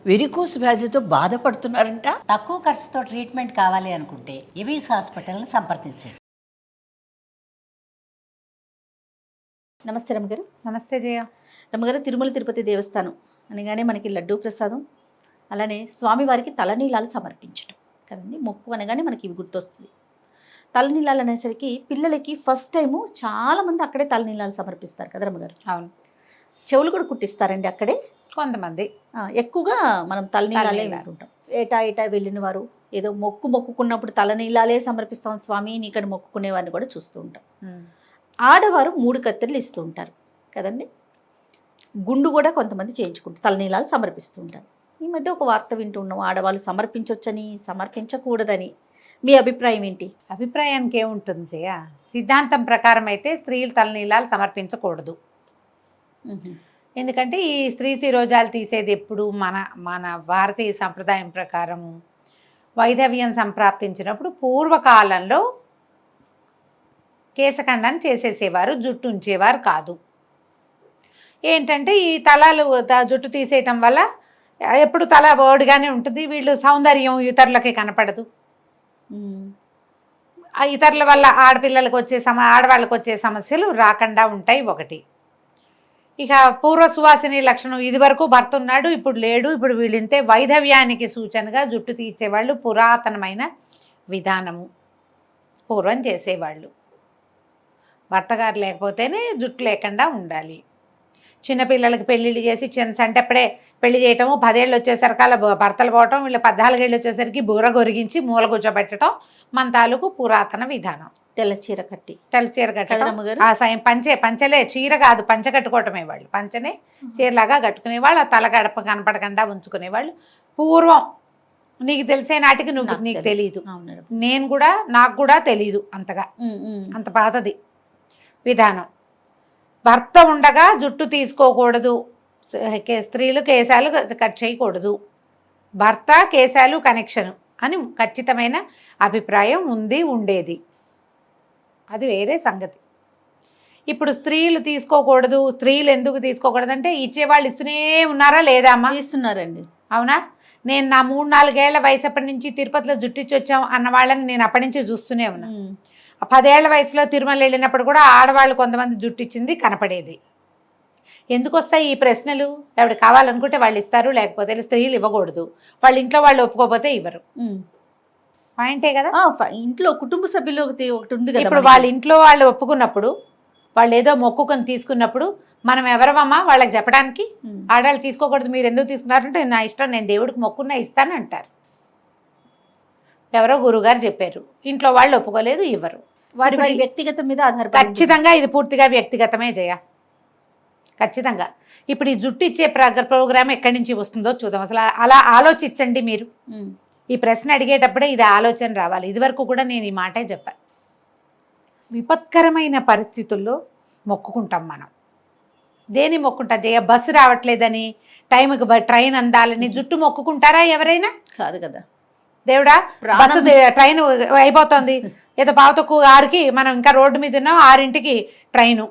Varicose వ్యాధితో బాధపడుతున్నారంట. తక్కువ ఖర్చుతో ట్రీట్మెంట్ కావాలి అనుకుంటే ఎవిస్ హాస్పిటల్ని సంప్రదించండి. నమస్తే రమ్మగారు. నమస్తే జయ. రమ్మగారు, తిరుమల తిరుపతి దేవస్థానం అనగానే మనకి లడ్డూ ప్రసాదం, అలానే స్వామివారికి తలనీలాలు సమర్పించడం కదండి. మొక్కు అనగానే మనకి ఇవి గుర్తొస్తుంది. తలనీలాలు అనేసరికి పిల్లలకి ఫస్ట్ టైము చాలామంది అక్కడే తలనీలాలు సమర్పిస్తారు కదా రమ్మగారు. అవును, చెవులు కూడా కుట్టిస్తారండి అక్కడే కొంతమంది. ఎక్కువగా మనం తలనీలాలే వింటుంటాం. ఏటా వెళ్ళిన వారు ఏదో మొక్కుకున్నప్పుడు తలనీలాలే సమర్పిస్తాం స్వామి నీకడ మొక్కుకునే వారిని కూడా చూస్తూ ఉంటాం. ఆడవారు 3 కత్తెరలు ఇస్తూ ఉంటారు కదండి. గుండు కూడా కొంతమంది చేయించుకుంటారు, తలనీలాలు సమర్పిస్తూ ఉంటారు. ఈ మధ్య ఒక వార్త వింటూ ఉన్నాం, ఆడవాళ్ళు సమర్పించవచ్చని సమర్పించకూడదని. మీ అభిప్రాయం ఏంటి? అభిప్రాయానికి ఏముంటుంది జయ? సిద్ధాంతం ప్రకారం అయితే స్త్రీలు తలనీలాలు సమర్పించకూడదు. ఎందుకంటే ఈ స్త్రీ శిరోజాలు తీసేది ఎప్పుడు మన భారతీయ సంప్రదాయం ప్రకారము వైధవ్యం సంప్రాప్తించినప్పుడు పూర్వకాలంలో కేశఖండాన్ని చేసేసేవారు, జుట్టు ఉంచేవారు కాదు. ఏంటంటే ఈ జుట్టు తీసేయటం వల్ల ఎప్పుడు తల బోడిగానే ఉంటుంది, వీళ్ళు సౌందర్యం ఇతరులకి కనపడదు. ఇతరుల వల్ల ఆడవాళ్ళకి వచ్చే సమస్యలు రాకుండా ఉంటాయి ఒకటి. ఇక పూర్వ సువాసిని లక్షణం, ఇది వరకు భర్త ఉన్నాడు ఇప్పుడు లేడు, ఇప్పుడు వీళ్ళింతే వైధవ్యానికి సూచనగా జుట్టు తీసేవాళ్ళు పురాతనమైన విధానము. పూర్వం చేసేవాళ్ళు భర్తగారు లేకపోతేనే జుట్టు లేకుండా ఉండాలి. చిన్నపిల్లలకి పెళ్ళిళ్ళు చేసి సంటప్పుడే పెళ్లి చేయటము, 10 ఏళ్ళు వచ్చేసరికి అలా భర్తలు పోవటం, వీళ్ళు 14 ఏళ్ళు వచ్చేసరికి బూర గొరిగించి మూల కూర్చోబెట్టడం మన తాలూకు పురాతన విధానం. తెల్ల చీర కట్టడం, ఆ సాయం పంచలే, చీర కాదు, పంచ కట్టుకోవటమే వాళ్ళు. పంచనే చీరలాగా కట్టుకునేవాళ్ళు, ఆ తల గడప కనపడకుండా ఉంచుకునేవాళ్ళు పూర్వం. నీకు తెలిసే నాటికి నీకు తెలియదు, నాకు కూడా తెలియదు అంతగా. అంత పాతది విధానం. భర్త ఉండగా జుట్టు తీసుకోకూడదు, స్త్రీలు కేశాలు కట్ చేయకూడదు, భర్త కేశాలు కనెక్షను అని ఖచ్చితమైన అభిప్రాయం ఉండేది. అది వేరే సంగతి. ఇప్పుడు స్త్రీలు తీసుకోకూడదు, స్త్రీలు ఎందుకు తీసుకోకూడదు అంటే ఇచ్చేవాళ్ళు ఇస్తూనే ఉన్నారా లేదా అమ్మా? ఇస్తున్నారండి. అవునా? నేను నా 3-4 ఏళ్ల వయసు అప్పటి నుంచి తిరుపతిలో జుట్టిచ్చి వచ్చాం అన్న వాళ్ళని నేను అప్పటి నుంచి చూస్తూనే ఉన్నా. 10 ఏళ్ల వయసులో తిరుమల వెళ్ళినప్పుడు కూడా ఆడవాళ్ళు కొంతమంది జుట్టిచ్చింది కనపడేది. ఎందుకు వస్తాయి ఈ ప్రశ్నలు? ఎవరు కావాలనుకుంటే వాళ్ళు ఇస్తారు, లేకపోతే స్త్రీలు ఇవ్వకూడదు, వాళ్ళ ఇంట్లో వాళ్ళు ఒప్పుకోకపోతే ఇవ్వరు. పాయింటే కదా. ఇంట్లో కుటుంబ సభ్యులు ఒకటి ఉంది కదా. ఇప్పుడు వాళ్ళ ఇంట్లో వాళ్ళు ఒప్పుకున్నప్పుడు, వాళ్ళు ఏదో మొక్కుకొని తీసుకున్నప్పుడు మనం ఎవరమమ్మా వాళ్ళకి చెప్పడానికి? ఆడవాళ్ళు తీసుకోకూడదు, మీరు ఎందుకు తీసుకున్నారంటే నా ఇష్టం, నేను దేవుడికి మొక్కున్నా ఇస్తాను అంటారు. ఎవరో గురుగారు చెప్పారు, ఇంట్లో వాళ్ళు ఒప్పుకోలేదు, ఇవ్వరు. వారి వ్యక్తిగతం మీద ఆధారపడి. ఖచ్చితంగా ఇది పూర్తిగా వ్యక్తిగతమే జయ, ఖచ్చితంగా. ఇప్పుడు ఈ జుట్టు ఇచ్చే ప్రోగ్రామ్ ఎక్కడి నుంచి వస్తుందో చూద్దాం. అసలు అలా ఆలోచించండి మీరు. ఈ ప్రశ్న అడిగేటప్పుడే ఇది ఆలోచన రావాలి. ఇదివరకు కూడా నేను ఈ మాటే చెప్పాను. విపత్కరమైన పరిస్థితుల్లో మొక్కుకుంటాం మనం. దేని మొక్కుంటాం జయ? బస్సు రావట్లేదని, టైంకి ట్రైన్ అందాలని జుట్టు మొక్కుకుంటారా ఎవరైనా? కాదు కదా. దేవుడా బస్సు ట్రైన్ అయిపోతుంది, ఏదో 5:06కి మనం ఇంకా రోడ్డు మీద ఉన్నాం, 6ంటికి ట్రైను.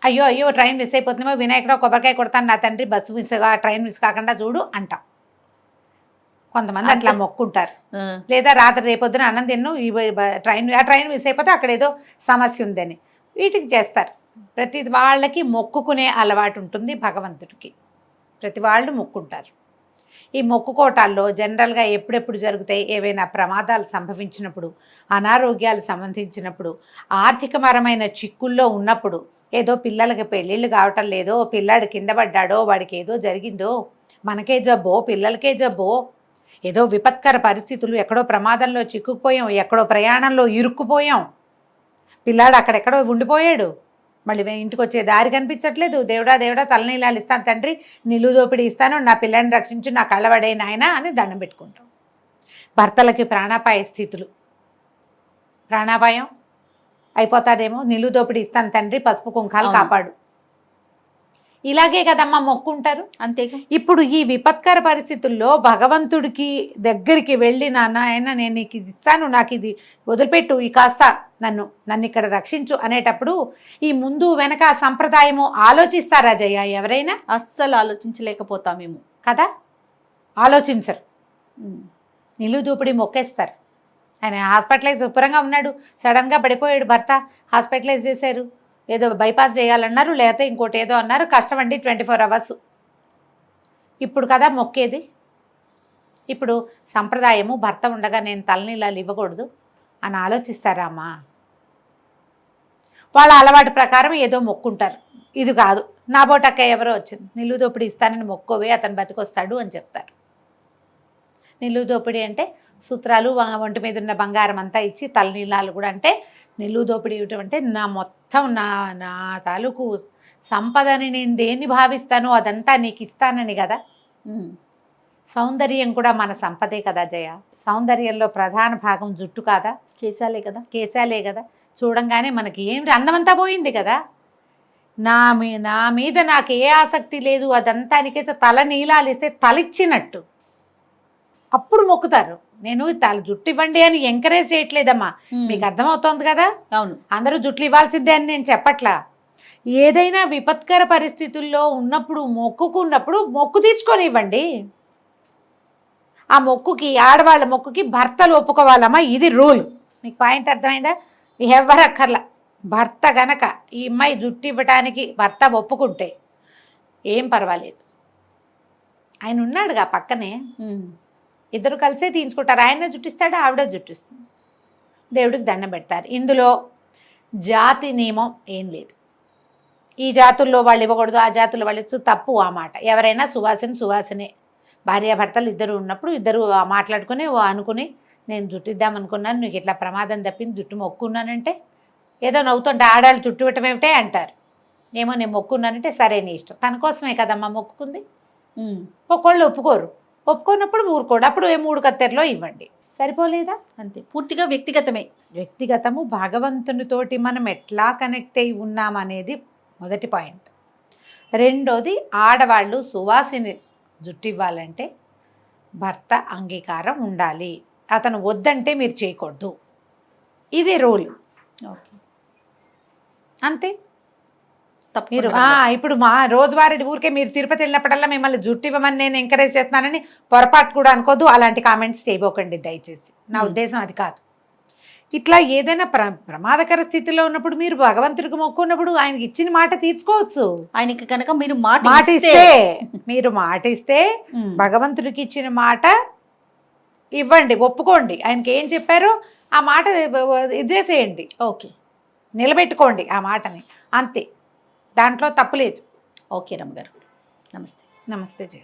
అయ్యో ట్రైన్ మిస్ అయిపోతుందేమో, వినాయకుడు కొబ్బరికాయ కొడతాను నా తండ్రి, బస్సు ట్రైన్ మిస్ కాకుండా చూడు అంటాం. కొంతమంది అట్లా మొక్కుంటారు. లేదా రాత్రి రేపొద్దున అన్నం తిన్ను, ట్రైన్ మిస్ అయిపోతే అక్కడ ఏదో సమస్య ఉందని వీటికి చేస్తారు. ప్రతి వాళ్ళకి మొక్కుకునే అలవాటు ఉంటుంది భగవంతుడికి. ప్రతి వాళ్ళు మొక్కుంటారు. ఈ మొక్కుకోటాల్లో జనరల్గా ఎప్పుడెప్పుడు జరుగుతాయి? ఏవైనా ప్రమాదాలు సంభవించినప్పుడు, అనారోగ్యాలు సంబంధించినప్పుడు, ఆర్థికపరమైన చిక్కుల్లో ఉన్నప్పుడు, ఏదో పిల్లలకి పెళ్ళిళ్ళు కావటం లేదో, పిల్లాడు కింద పడ్డాడో, వాడికి ఏదో జరిగిందో, మనకే జబ్బో పిల్లలకే జబ్బో, ఏదో విపత్కర పరిస్థితులు, ఎక్కడో ప్రమాదంలో చిక్కుకుపోయాం, ఎక్కడో ప్రయాణంలో ఇరుక్కుపోయాం, పిల్లాడు అక్కడెక్కడో ఉండిపోయాడు, మళ్ళీ ఇంటికి వచ్చే దారి కనిపించట్లేదు, దేవుడా తలనీలాలు ఇస్తాను తండ్రి, నిలువు దోపిడీ ఇస్తాను, నా పిల్లని రక్షించు, నా కళ్ళబడే నాయన అని దండం పెట్టుకుంటాం. భర్తలకి ప్రాణాపాయ స్థితులు, ప్రాణాపాయం అయిపోతాదేమో, నిలువు దోపిడీ ఇస్తాను తండ్రి, పసుపు కుంకాలు కాపాడు, ఇలాగే కదమ్మా మొక్కుంటారు. అంతేగా. ఇప్పుడు ఈ విపత్కర పరిస్థితుల్లో భగవంతుడికి దగ్గరికి వెళ్ళి నాయన నేను నీకు ఇది ఇస్తాను, నాకు ఇది వదిలిపెట్టు, ఈ కాస్త నన్ను ఇక్కడ రక్షించు అనేటప్పుడు ఈ ముందు వెనక సంప్రదాయము ఆలోచిస్తారా జయ ఎవరైనా? అస్సలు ఆలోచించలేకపోతామేమో కదా. ఆలోచించరు. ఉమ్. నిలువు దోపిడీ మొక్కేస్తారు. ఆయన హాస్పిటలైజ్ శుభ్రంగా ఉన్నాడు, సడన్గా పడిపోయాడు భర్త, హాస్పిటలైజ్ చేశారు, ఏదో బైపాస్ చేయాలన్నారు, లేకపోతే ఇంకోటి ఏదో అన్నారు, కష్టమండి 24 hours. ఇప్పుడు కదా మొక్కేది. ఇప్పుడు సంప్రదాయము భర్త ఉండగా నేను తలనీలాలు ఇవ్వకూడదు అని ఆలోచిస్తారా అమ్మా? వాళ్ళ అలవాటు ప్రకారం ఏదో మొక్కుంటారు. ఇది కాదు, నా బోటక్క ఎవరో వచ్చింది, నిలువు దోపిడీ ఇస్తానని మొక్కోవే, అతను బతికొస్తాడు అని చెప్తారు. నిలువు దోపిడీ అంటే సూత్రాలు, ఒంటి మీద ఉన్న బంగారం అంతా ఇచ్చి తలనీలాలు కూడా. అంటే నిలువు దోపిడీ ఇవ్వటం అంటే నా మొత్తం నా తాలూకు సంపదని నేను దేన్ని భావిస్తానో అదంతా నీకు ఇస్తానని కదా. ఉమ్. సౌందర్యం కూడా మన సంపదే కదా జయ. సౌందర్యంలో ప్రధాన భాగం జుట్టు కాదా, కేశాలే కదా. కేశాలే కదా. చూడంగానే మనకి ఏం అందమంతా పోయింది కదా. నా మీద నాకు ఏ ఆసక్తి లేదు, అదంతా నీకైతే తల నీలాలు ఇస్తే తలిచ్చినట్టు అప్పుడు మొక్కుతారు. నేను తల జుట్టు ఇవ్వండి అని ఎంకరేజ్ చేయట్లేదమ్మా, మీకు అర్థమవుతోంది కదా. అవును. అందరూ జుట్లు ఇవ్వాల్సిందే అని నేను చెప్పట్లా. ఏదైనా విపత్కర పరిస్థితుల్లో ఉన్నప్పుడు మొక్కుకున్నప్పుడు మొక్కు తీర్చుకొని ఇవ్వండి. ఆ మొక్కుకి, ఆడవాళ్ళ మొక్కుకి భర్తలు ఒప్పుకోవాలమ్మా, ఇది రూల్. మీకు పాయింట్ అర్థమైందా? ఎవరు అక్కర్లా. భర్త గనక ఈ అమ్మాయి జుట్టు ఇవ్వటానికి భర్త ఒప్పుకుంటే ఏం పర్వాలేదు. ఆయన ఉన్నాడుగా పక్కనే, ఉమ్. ఇద్దరు కలిసే తీయించుకుంటారు. ఆయన జుట్టిస్తాడు, ఆవిడ జుట్టిస్తుంది, దేవుడికి దండం పెడతారు. ఇందులో జాతి నియమం ఏం లేదు. ఈ జాతుల్లో వాళ్ళు ఇవ్వకూడదు, ఆ జాతుల్లో వాళ్ళు తప్పు ఆ మాట. ఎవరైనా సువాసనే. భార్యాభర్తలు ఇద్దరు ఉన్నప్పుడు ఇద్దరు మాట్లాడుకుని అనుకుని నేను జుట్టిద్దామనుకున్నాను, నీకు ఇట్లా ప్రమాదం తప్పింది, జుట్టు మొక్కున్నానంటే ఏదో నవ్వుతుంటే ఆడాళ్ళు జుట్టు ఇవ్వటం ఏమిటే అంటారు. ఏమో నేను మొక్కున్నానంటే సరే నీ ఇష్టం, తన కోసమే కదమ్మా మొక్కుకుంది. ఒక్కోళ్ళు ఒప్పుకోనప్పుడు ఊరుకోడు, అప్పుడు 3 కత్తెరలో ఇవ్వండి, సరిపోలేదా? అంతే. పూర్తిగా వ్యక్తిగతమే. వ్యక్తిగతము. భగవంతునితోటి మనం ఎట్లా కనెక్ట్ అయి ఉన్నామనేది మొదటి పాయింట్. రెండోది, ఆడవాళ్ళు సువాసిని జుట్టు ఇవ్వాలంటే భర్త అంగీకారం ఉండాలి. అతను వద్దంటే మీరు చేయకూడదు, ఇది రూల్. ఓకే. అంతే. మీరు మీరు ఇప్పుడు మా రోజువారీ ఊరికే మీరు తిరుపతి వెళ్ళినప్పుడల్లా మిమ్మల్ని జుట్టు ఇవ్వమని నేను ఎంకరేజ్ చేస్తున్నానని పొరపాటు కూడా అనుకోద్దు. అలాంటి కామెంట్స్ చేయబోకండి దయచేసి, నా ఉద్దేశం అది కాదు. ఇట్లా ఏదైనా ప్రమాదకర స్థితిలో ఉన్నప్పుడు మీరు భగవంతుడికి మొక్కున్నప్పుడు ఆయనకి ఇచ్చిన మాట తీర్చుకోవచ్చు. ఆయనకి కనుక మీరు మీరు మాట ఇస్తే భగవంతుడికి ఇచ్చిన మాట ఇవ్వండి, ఒప్పుకోండి. ఆయనకి ఏం చెప్పారో ఆ మాట ఇదేసేయండి. ఓకే, నిలబెట్టుకోండి ఆ మాటని, అంతే. దాంట్లో తప్పులేదు. ఓకే రమ్మగారు, నమస్తే. నమస్తే జయ.